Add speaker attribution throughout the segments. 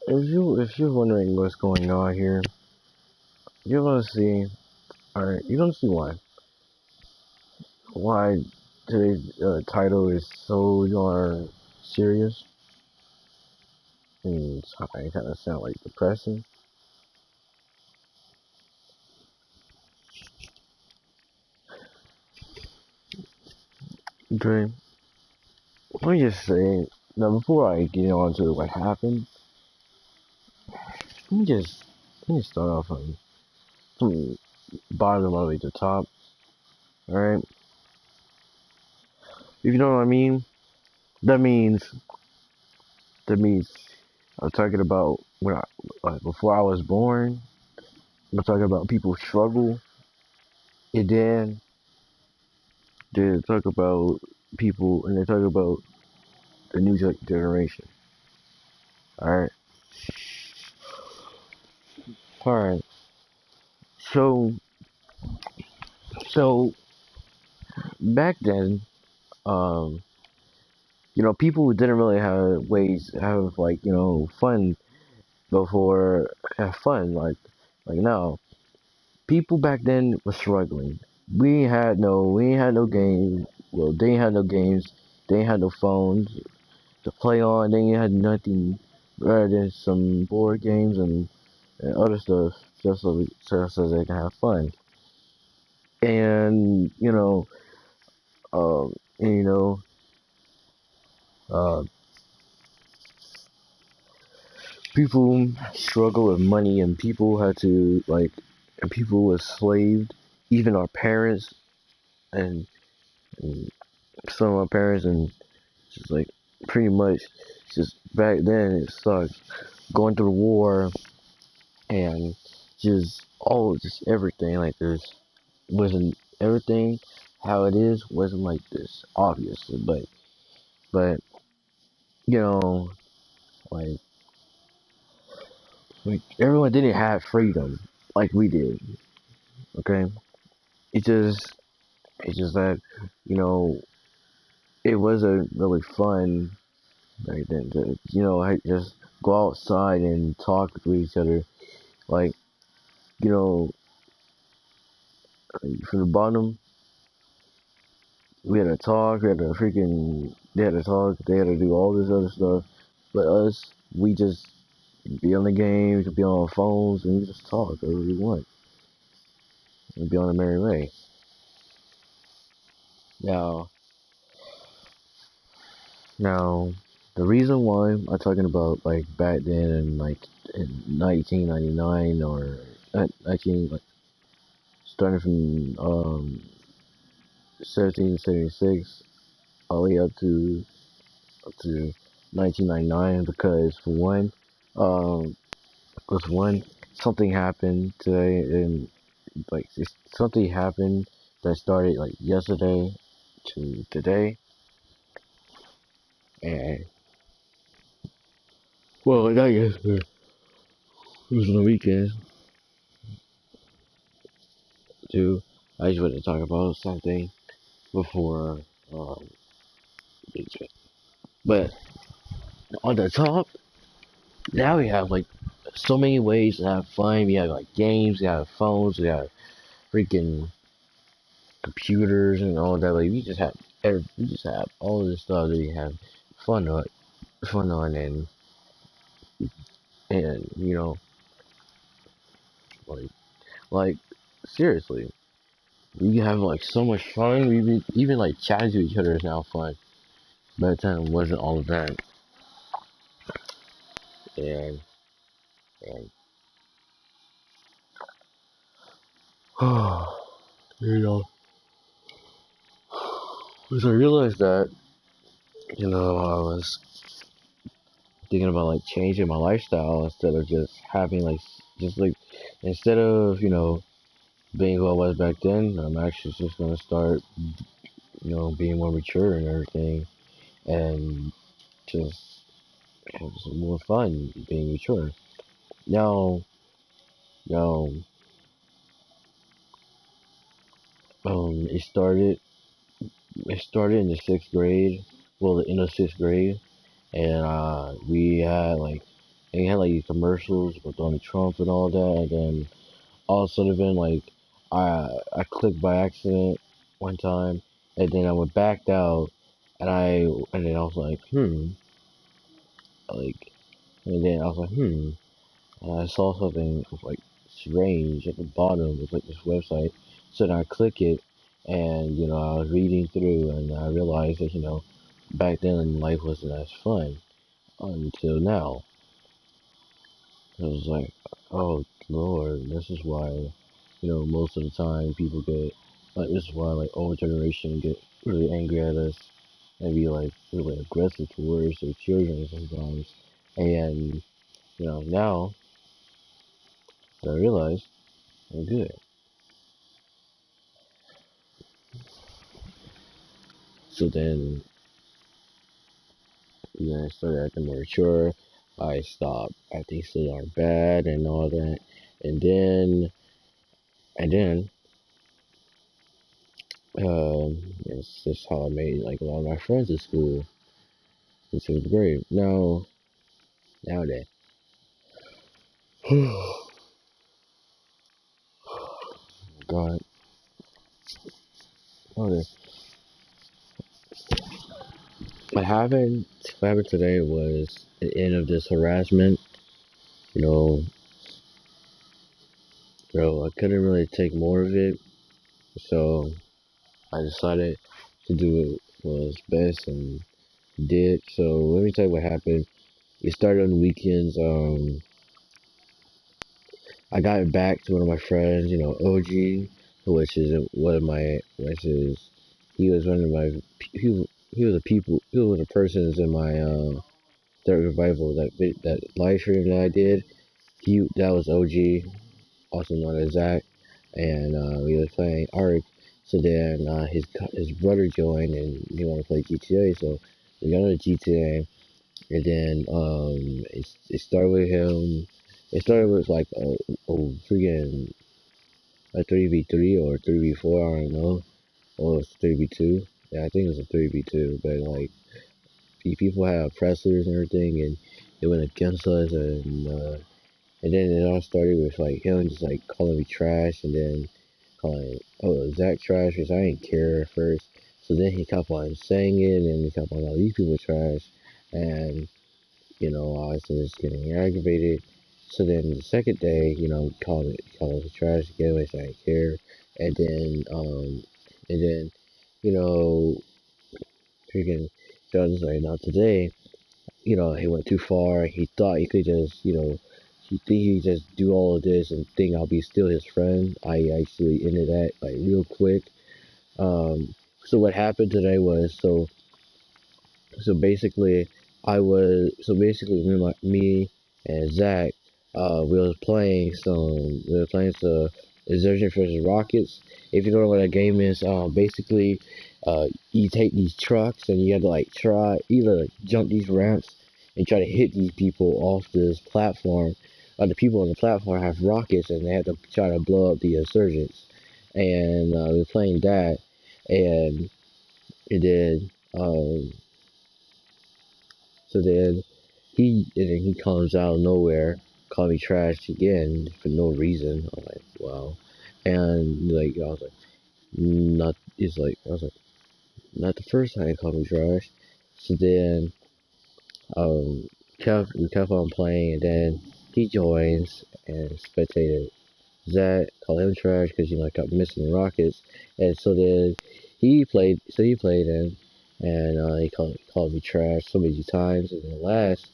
Speaker 1: If you're wondering what's going on here, you're gonna see. All right, you're gonna see why today's title is so serious and it kind of sound like depressing. Okay, let me just say now before I get on to what happened, let me just let me start off from bottom all the way to top. All right, if you know what I mean, that means that means I'm talking about before I was born. I'm talking about people struggle, and then they talk about people, and they talk about the new generation. All right, all right. So, so back then, um, people didn't really have ways to have like fun before have fun like now. People back then were struggling. We ain't had no games. Well, they ain't had no games. They ain't had no phones to play on. They ain't had nothing rather than some board games and other stuff just so they can have fun. And and, uh, people struggle with money, and people had to and people were slaved. Even our parents and, and some of our parents and just like pretty much just back then it sucked going through the war and just everything like this wasn't everything how it is wasn't like this obviously but you know like everyone didn't have freedom like we did. Okay, it just it's just that you know it wasn't really fun back then to just go outside and talk to each other like you know from the bottom. We had to talk. We had to freaking. They had to talk. They had to do all this other stuff. But us, we just be on the games, be on our phones, and we just talk whatever we want and be on a merry way. Now, now, the reason why I'm talking about like back then and like in 1999 or 19 like starting from 1776 all the way up to 1999 because for one. Um, was one something happened today and something happened that started like yesterday to today and well not yesterday it was on the weekend too. I just wanted to talk about something before um but on the top now we have like so many ways to have fun. We have like games, we have phones, we have freaking computers and all that. Like we just have all this stuff that we have fun on and like like seriously we have like so much fun. Even like chatting to each other is now fun. By the time it wasn't all of that and and you know because I realized that I was thinking about like changing my lifestyle instead of just having like just like instead of being who I was back then. I'm actually just gonna start being more mature and everything and just have some more fun being mature. Now, now, it started. It started in the sixth grade. Well, in the sixth grade, and we had like and you had like these commercials with Donald Trump and all that, and then all of a sudden like I clicked by accident one time, and then I went backed out, and then I was like like and then I was like and I saw something like strange at the bottom of like this website, so then I click it, and I was reading through, and I realized that back then life wasn't as fun until now. I was like, oh Lord, this is why, most of the time people get, like, this is why, like, older generation get really angry at us and be, like, really aggressive towards their children sometimes. And, now I realize I'm good. So then, I started acting more mature. I stopped acting so darn bad and all that. And then, and then, it's just how I made, like, a lot of my friends at school. It's was great. Now that God, okay. What happened? What happened today was the end of this harassment. You know, I couldn't really take more of it, so I decided to do it was best and did. So let me tell you what happened. It started on the weekends. I got back to one of my friends, OG, which is, he was one of my, he was he was a person that's in my, third revival, that live stream that I did. That was OG, also known as Zach, and, we were playing Ark. So then, his brother joined, and he wanted to play GTA, so we got on the GTA. And then it started with him. It started with like a freaking a 3v3 or 3v4, I don't know. Or it's 3v2. Yeah, I think it was a 3v2. But like people had oppressors and everything, and they went against us, and then it all started with like him just like calling me trash, and then calling Zach trash, which I didn't care at first. So then he kept on saying it, and he kept on calling these people trash, and I was just getting aggravated. So then the second day, called it trash again, which I didn't care. And then, and then, you know, freaking, so I was like, not today. He went too far. He thought he could just, he think he could just do all of this and think I'll be still his friend. I actually ended that like real quick. So what happened today was so basically, me and Zach, we were playing some Exertion versus Rockets. If you don't know what that game is, basically, you take these trucks and you have to like try either jump these ramps and try to hit these people off this platform. The people on the platform have rockets and they have to try to blow up the insurgents. And we were playing that, and it did. So then he comes out of nowhere, call me trash again for no reason. I'm like, wow. And like I was like, not. It's like I was like, not the first time he called me trash. So then um, we kept on playing, and then he joins and spectated Zach, call him trash because I kept missing rockets, and so then he played him, and he called me trash so many times, and then last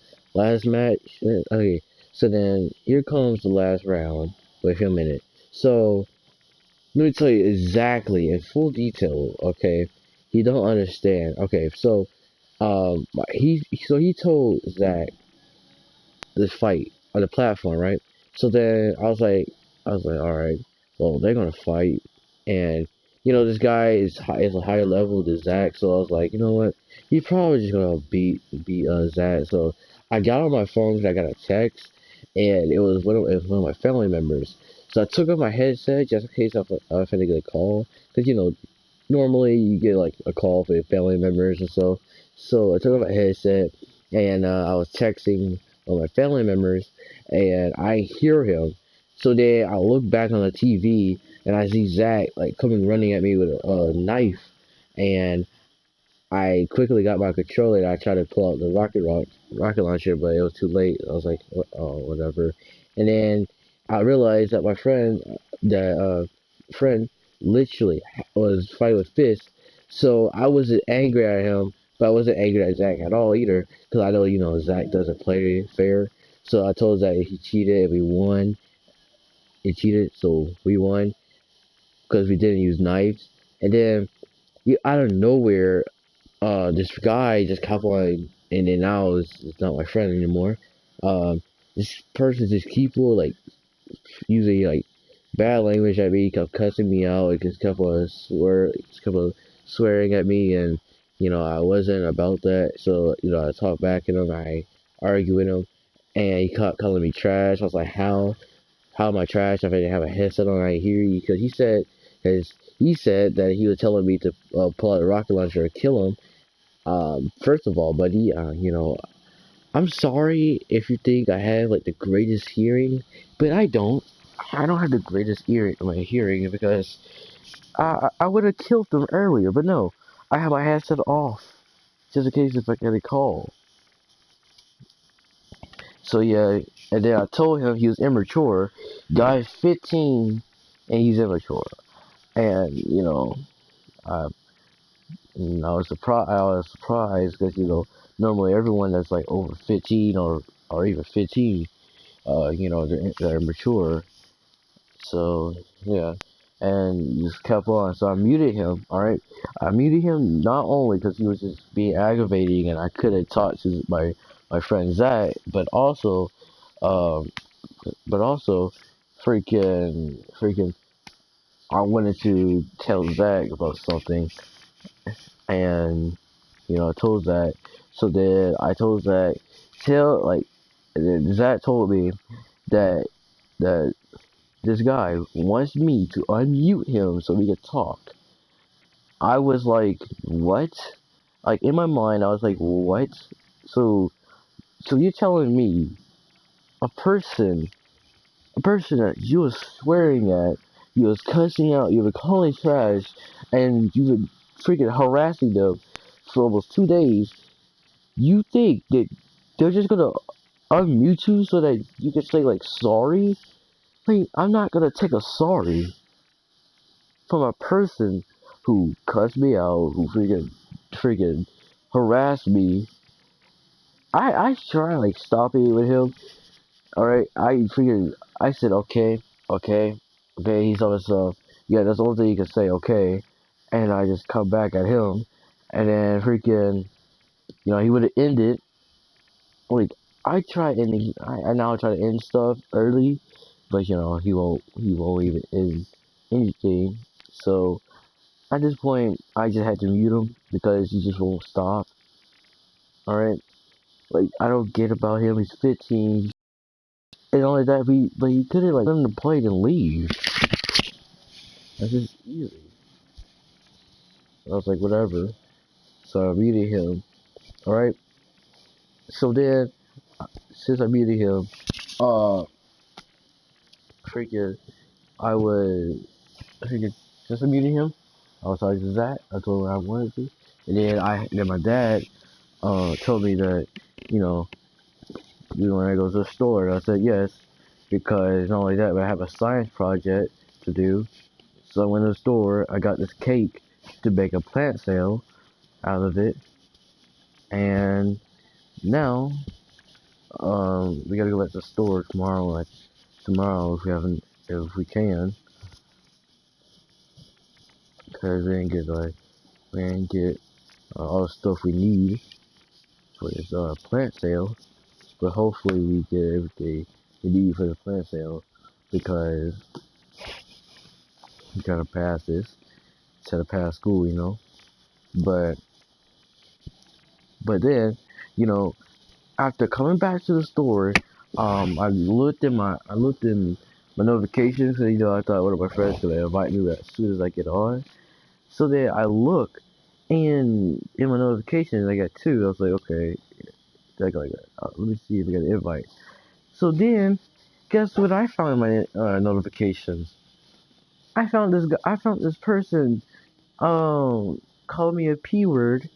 Speaker 1: match, okay, so then here comes the last round with him in it. So let me tell you exactly in full detail, okay? He don't understand. Okay, so he told Zach this fight on the platform, right? So then I was like, all right, well they're gonna fight, and this guy is a higher level than Zach, so I was like, you know what, he's probably just gonna beat Zach. So I got on my phone because I got a text, and it was one of my family members. So I took off my headset just in case I was gonna get a call, because normally you get like a call for your family members and so. So I took off my headset and I was texting of my family members, and I hear him. So then I look back on the TV and I see Zach like coming running at me with a knife, and I quickly got my controller and I tried to pull out the rocket launcher, but it was too late. I was like, oh, whatever. And then I realized that my friend, literally was fighting with fists. So I wasn't angry at him, but I wasn't angry at Zach at all either, because I know Zach doesn't play fair. So I told Zach he cheated and we won. He cheated, so we won because we didn't use knives. And then out of nowhere, this guy just kept on, and then now it's not my friend anymore. This person just keep on like using like bad language at me, kept cussing me out, like just kept on swearing at me, and I wasn't about that, so I talked back at him, I argued with him, and he kept calling me trash. I was like, how am I trash if I didn't have a headset on? I hear you, because he said that he was telling me to pull out a rocket launcher and kill him. First of all, buddy, I'm sorry if you think I have like the greatest hearing, but I don't. I don't have the greatest ear my hearing, because I would have killed them earlier, but no, I have my headset off just in case if I get a call. So yeah, and then I told him he was immature. Guy's 15 and he's immature, and I I was surprised. I was surprised because normally everyone that's like over 15 or even 15, they're mature. So yeah, and just kept on. So I muted him. All right, I muted him not only because he was just being aggravating and I couldn't talk to my friend Zach, um, but also, freaking, I wanted to tell Zach about something, and I told Zach. So then I told Zach, tell like, and then Zach told me that that this guy wants me to unmute him so we could talk. I was like, what? Like in my mind, I was like, what? So, so you're telling me a person, a person that you was swearing at, you was cussing out, you were calling trash, and you were freaking harassing them for almost 2 days. You think that they're just gonna unmute you so that you can say like sorry? Like, I'm not gonna take a sorry from a person who cussed me out, who freaking harassed me. I try like stopping with him. All right, I said okay, okay, okay. He's all this yeah. That's the only thing you can say, okay. And I just come back at him, and then he would have ended. Like I now try to end stuff early, but he won't even end anything. So at this point, I just had to mute him because he just won't stop. All right, like I don't get about him. He's 15, and only that, but he could have like let him to play and leave. That's just easy. I was like, whatever. So I muted him. All right. So then, since I muted him, uh, freaking, I was freaking just muted him. I was talking to Zach. I told him I wanted to, and then my dad told me that you know you want to go to the store? And I said yes, because not only that, but I have a science project to do. So I went to the store, I got this cake to make a plant cell out of it, and now, we gotta go back to the store tomorrow, like, tomorrow if we can, because we didn't get all the stuff we need for this, plant sale, but hopefully we get everything we need for the plant sale, because we gotta pass this. To pass school, But then, you know, after coming back to the store, I looked in my notifications, and I thought one of my friends could invite me as soon as I get on. So then I look, and in my notifications I got two. I was like, okay, let me see if I got an invite. So then, guess what I found in my notifications? I found this person calling me a p word,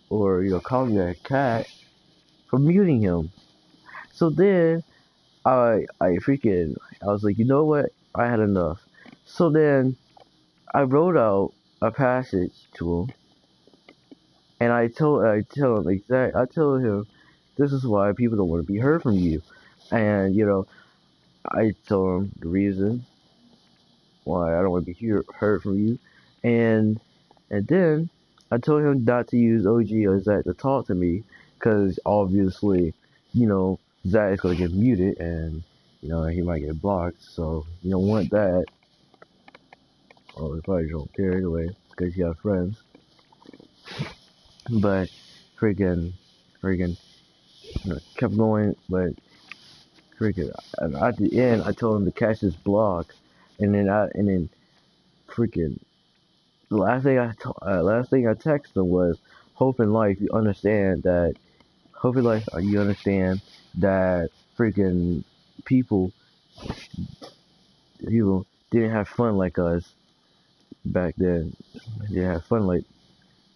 Speaker 1: or calling me a cat for muting him. So then I was like, you know what? I had enough. So then I wrote out a passage to him, and I tell him this is why people don't want to be heard from you, and I tell him the reason why I don't want to be heard from you, and then I told him not to use OG or Zach to talk to me, because obviously, Zach is gonna get muted, and he might get blocked, so you don't want that. Well, he probably don't care anyway, because you have friends. But freaking, freaking, kept going, but freaking, and at the end, I told him to catch this block, and then freaking, the last thing I texted him was, hope in life you understand that, hope in life you understand that freaking people, people didn't have fun like us back then. They didn't have fun like,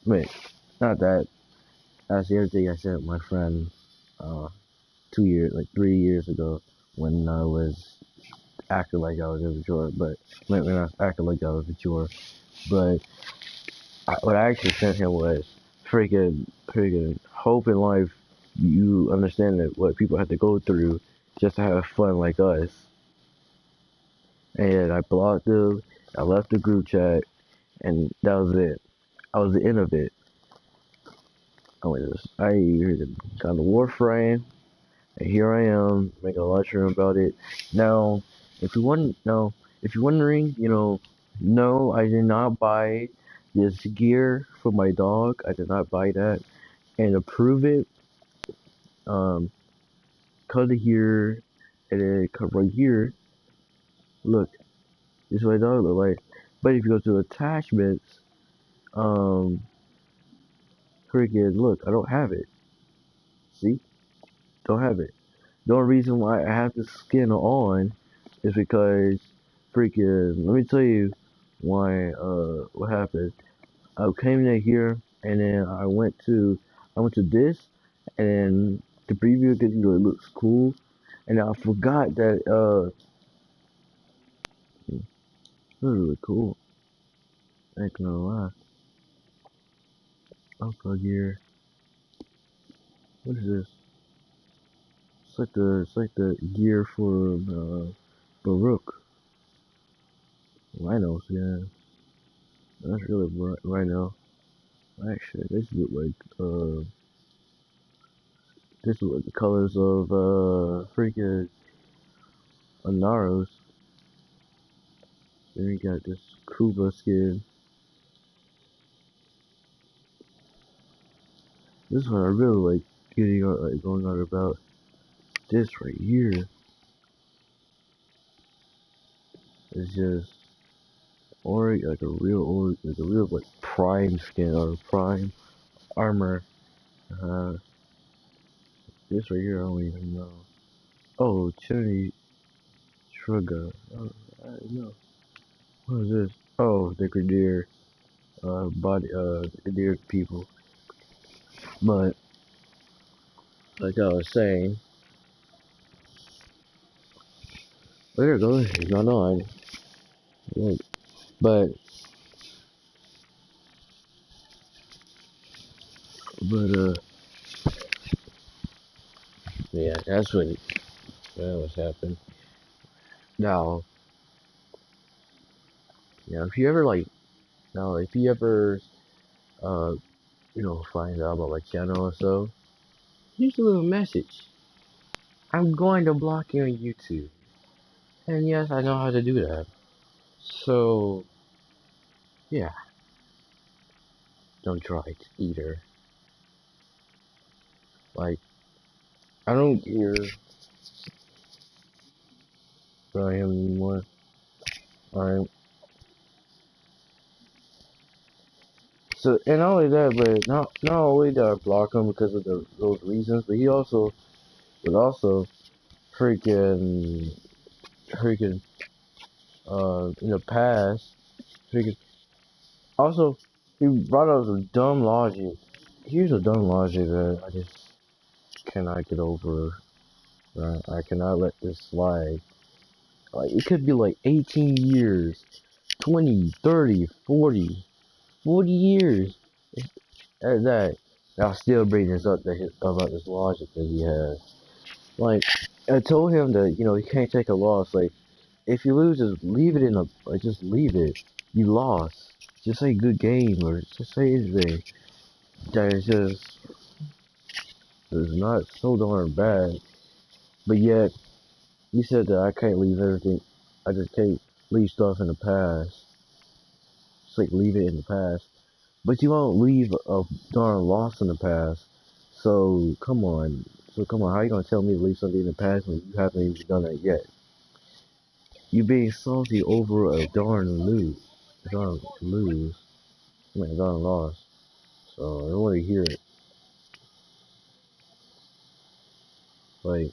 Speaker 1: wait, not that. That's the other thing I said to my friend, uh, 2 years, like 3 years ago, when I was acting like I was immature, but when I was acting like I was mature. But what I actually sent him was freaking hope in life. You understand that what people have to go through just to have fun like us. And I blocked him. I left the group chat, and that was it. I was the end of it. I got the Warframe. And here I am making a lecture about it. Now, if you're wondering, no, I did not buy this gear for my dog. I did not buy that. And to prove it, um, cut it here, and then cut right here. Look, this is what my dog look like. But if you go to attachments, um, freaking look, I don't have it. See, don't have it. The only reason why I have this skin on is because freaking let me tell you why what happened. I came in here, and then I went to this, and the preview didn't really looks cool, and I forgot that it was really cool. I ain't gonna lie. Upload here. What is this? It's like the gear for Baruch. Rhinos, yeah. That's really Rhino. Actually, this look like the colors of freaking Anaros. Then we got this Kuba skin. This one I really like getting on, like going on about. This right here is just like a real like prime skin or prime armor. Uh, this right here I don't even know. Oh, Chili Trigger. Oh, I don't know. What is this? Oh, the Grenadier Grenadier people. But like I was saying, there it goes. It's not on. Yeah. But but yeah, that was happened. Now, if you ever if you ever uh find out about my channel or so, here's a little message. I'm going to block you on YouTube, and yes, I know how to do that. So yeah, don't try it either. Like I don't care where I am anymore. Alright, So and not only that, but not only did I block him because of those reasons, but he also but also freaking freaking in the past freaking also he brought up some dumb logic. Here's a dumb logic that I just cannot get over. Right? I cannot let this slide. Like it could be like 18 years, 20, 30, 40, 40 years. At that, I'll still bring this up about this logic that he has. Like, I told him that, he can't take a loss. Like, if you lose, just leave it in a, like, just leave it. You lost. Just say good game or just say anything. That is not so darn bad. But yet, you said that I can't leave everything. I just can't leave stuff in the past. Just like leave it in the past. But you won't leave a darn loss in the past. So come on. So come on. How you gonna tell me to leave something in the past when you haven't even done it yet? You being salty over a darn lose, I mean, a darn loss. So I don't want to hear it. Like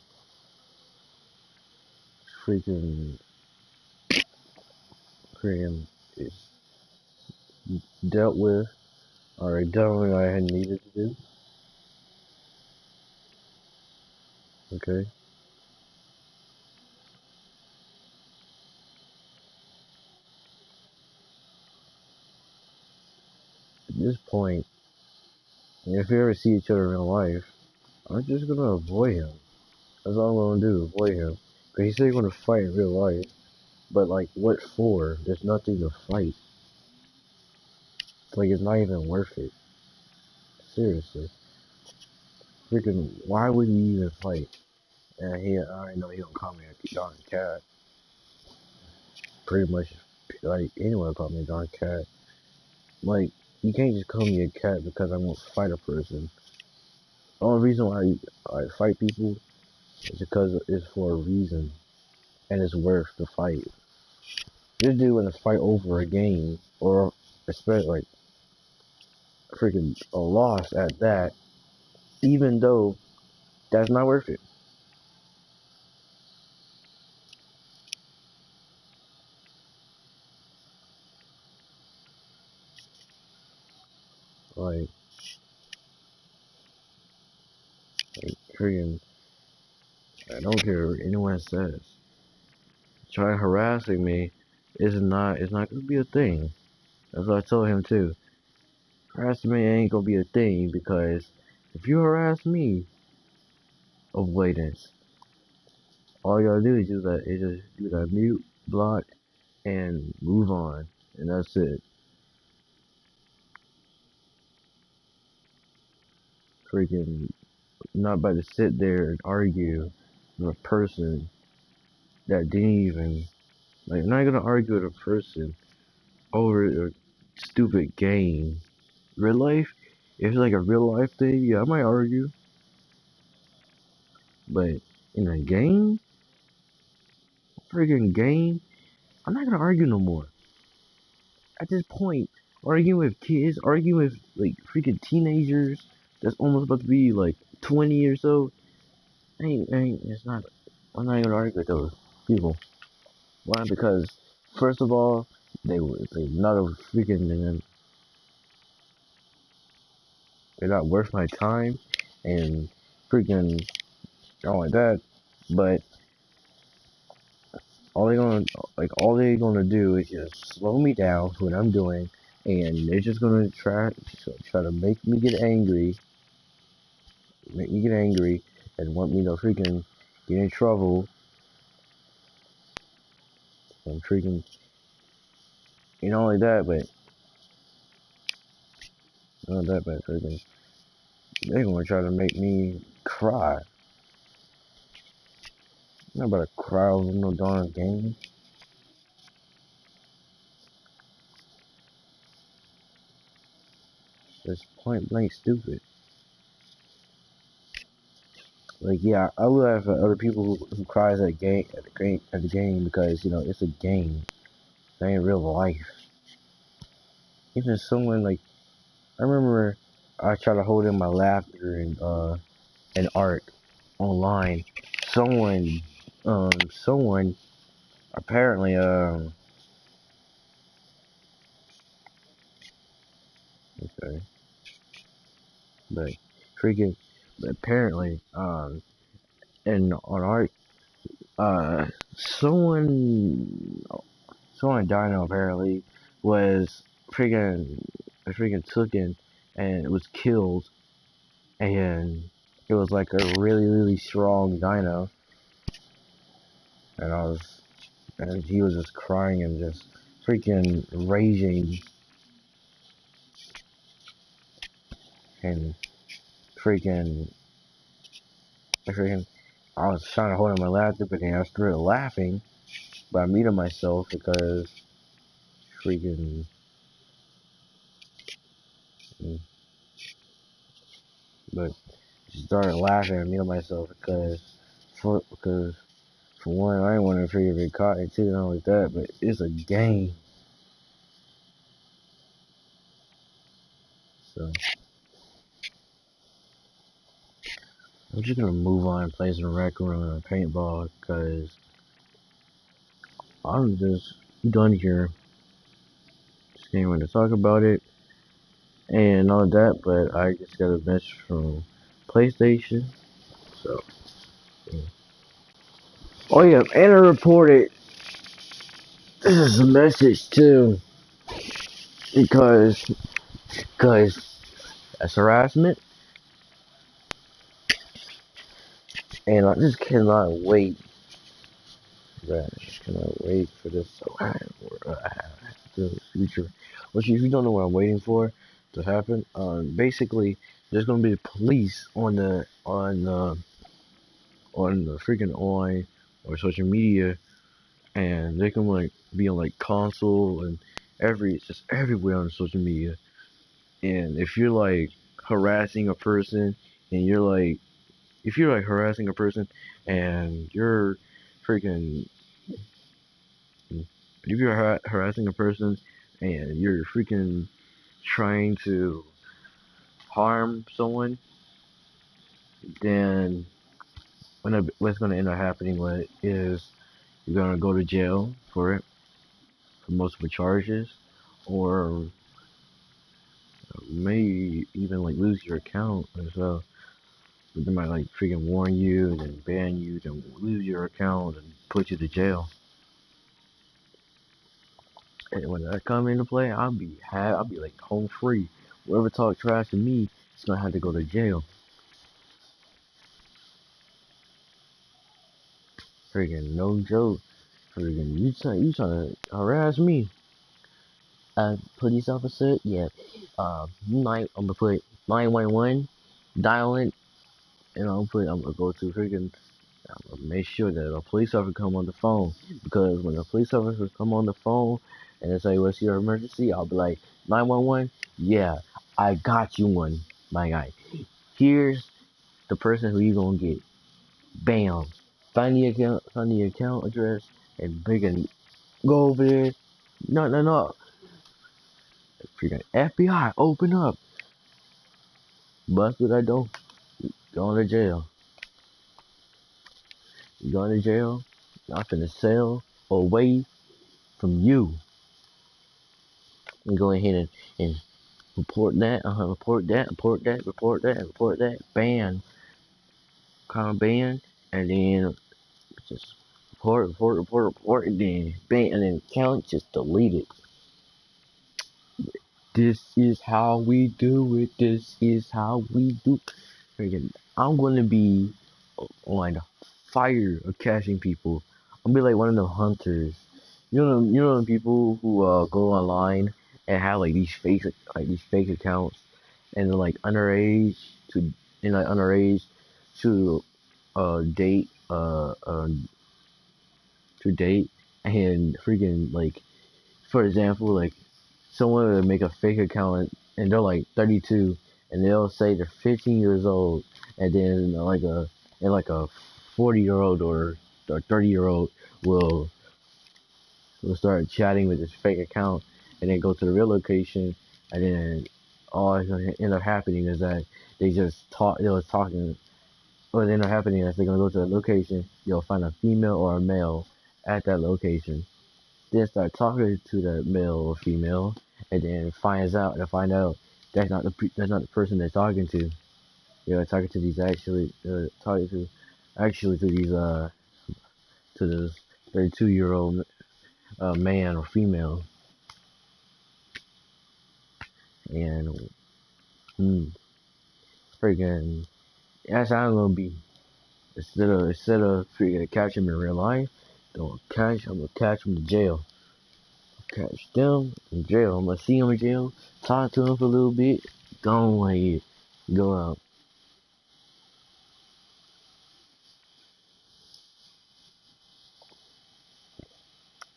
Speaker 1: freaking, freaking, it's dealt with. Already done what I had needed to do. Okay. At this point, if we ever see each other in real life, I'm just gonna avoid him. That's all I'm gonna do, avoid him. But he said he's gonna fight in real life. But like, what for? There's nothing to fight. Like, it's not even worth it. Seriously. Freaking, why would he even fight? And I already know he don't call me a darn cat. Pretty much, like, anyone call me a darn cat. Like, you can't just call me a cat because I won't fight a person. The only reason why I fight people is because it's for a reason. And it's worth the fight. This dude want to fight over a game, or especially like freaking a loss at that, even though that's not worth it. Like, freaking, I don't care what anyone says. Try harassing me it's not gonna be a thing. That's what I told him too. Harassing me ain't gonna be a thing because if you harass me, avoidance. All you gotta do is just do that mute, block, and move on. And that's it. Freaking not about to sit there and argue with a person that didn't even like I'm not gonna argue with a person over a stupid game. Real life, if it's like a real life thing, yeah, I might argue. But in a game, freaking game, I'm not gonna argue no more. At this point, arguing with kids, arguing with like freaking teenagers that's almost about to be like 20 or so, it's not. I'm not gonna argue with those people. Why? Because first of all, they not a freaking they're not worth my time, and freaking all like that. But all they gonna all they gonna do is just slow me down for what I'm doing, and they're just gonna try to make me get angry, and want me to freaking get in trouble, and freaking not only that, but not that, but freaking they're gonna try to make me cry. I'm not about to cry over no darn game. It's point blank stupid. Like yeah, I laugh at other people who cries at the game because it's a game. It ain't real life. Even someone like I remember I tried to hold in my laughter and art online. Someone, someone apparently, okay, but freaking, but apparently, and on art, uh, someone, someone Dino apparently was freaking, freaking taken and was killed, and it was like a really, really strong dino, and and he was just crying and just freaking raging and freaking, freaking. I was trying to hold in my laughter, but then I started laughing, but I muted myself because freaking, mm, but started laughing and muted myself because for one, I didn't want to freaking get caught and too, not like that, but it's a game, so I'm just gonna move on and play some rec room and paintball because I'm just done here. Just came in to talk about it and all that, but I just got a message from PlayStation. So, yeah. Oh yeah, and I reported this is a message too because that's harassment, and I just cannot wait. I just cannot wait for this to happen. The future. Which, if you don't know what I'm waiting for to happen, basically there's gonna be police on the freaking online or social media, and they can like be on like console and it's just everywhere on social media. And if you're like harassing a person, and you're like if you're like harassing a person, and you're freaking if you're harassing a person and you're freaking trying to harm someone, then what's gonna end up happening is you're gonna go to jail for it, for multiple charges, or may even like lose your account as well. They might like freaking warn you and then ban you, then lose your account and put you to jail. And when that come into play, I'll be like home free. Whoever talk trash to me is gonna have to go to jail. Freaking no joke. Freaking you trying to harass me? Police officer, yeah. I'm gonna put 911, dial it, and I'm gonna go to freaking make sure that a police officer come on the phone, because when a police officer come on the phone and they say what's your emergency, I'll be like 911. Yeah, I got you one, my guy. Here's the person who you gonna get. Bam. Find the account address, and freaking go over there. No, no, no. Freaking FBI, open up. Bust what I do. Going to jail. You going to jail? I'm finna sell away from you. And go ahead and report that, report that, report that, report that, report that, ban, kind of ban, and then just report, and then ban, and then account just delete it. This is how we do it. This is how we do. Freaking, I'm gonna be on fire of catching people. I'm gonna be like one of the hunters. You know the people who go online and have like these fake accounts, and they're like to underage to date to date, and freaking like, for example, like someone would make a fake account and they're like 32, and they'll say they're 15 years old, and then like a 40-year old or a 30-year old will will start chatting with this fake account, and then go to the real location, and then all that's gonna end up happening is that they just talk. They was talking. What end up happening is they're gonna go to a location. You'll find a female or a male at that location. Then start talking to the male or female, and then find out that's not the person they're talking to. Talking to these talking to actually to these to this 32-year-old man or female, and hmm, freaking that's how I'm gonna be. Instead of freaking catch him in real life, I'm gonna catch him in jail. Catch them in jail. I'm gonna see him in jail, talk to him for a little bit, go out.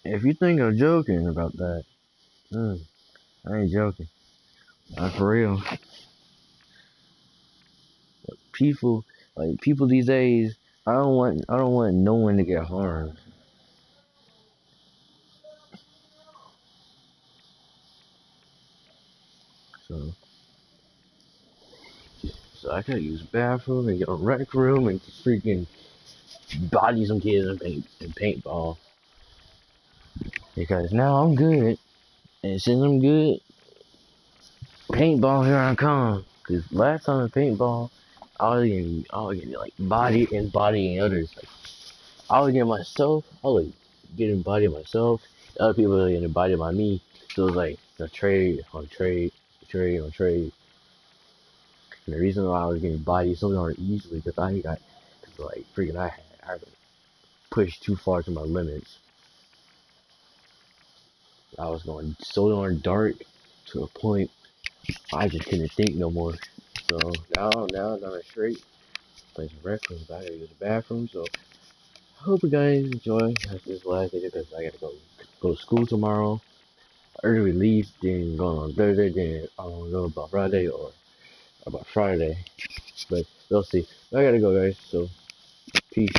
Speaker 1: If you think I'm joking about that, mm, I ain't joking. Not for real. People people these days, I don't want no one to get harmed. So so I gotta use the bathroom and get a rec room and freaking body some kids in paintball. Because now I'm good. And since I'm good, paintball here I come. Cause last time in paintball, I was getting like body and bodying others. Like, I was getting myself, I was like getting bodied myself. Other people were getting bodied by me. So it was like a trade on trade, trade on trade. And the reason why I was getting bodied so darn easily because cause like freaking I pushed too far to my limits. I was going so darn dark to a point I just couldn't think no more. So now that I'm straight, play some records. I gotta use the bathroom. So I hope you guys enjoy this last video because I gotta go to school tomorrow. Early release, then going on Thursday, then I don't know about Friday or about Friday, but we'll see. I gotta go, guys. So peace.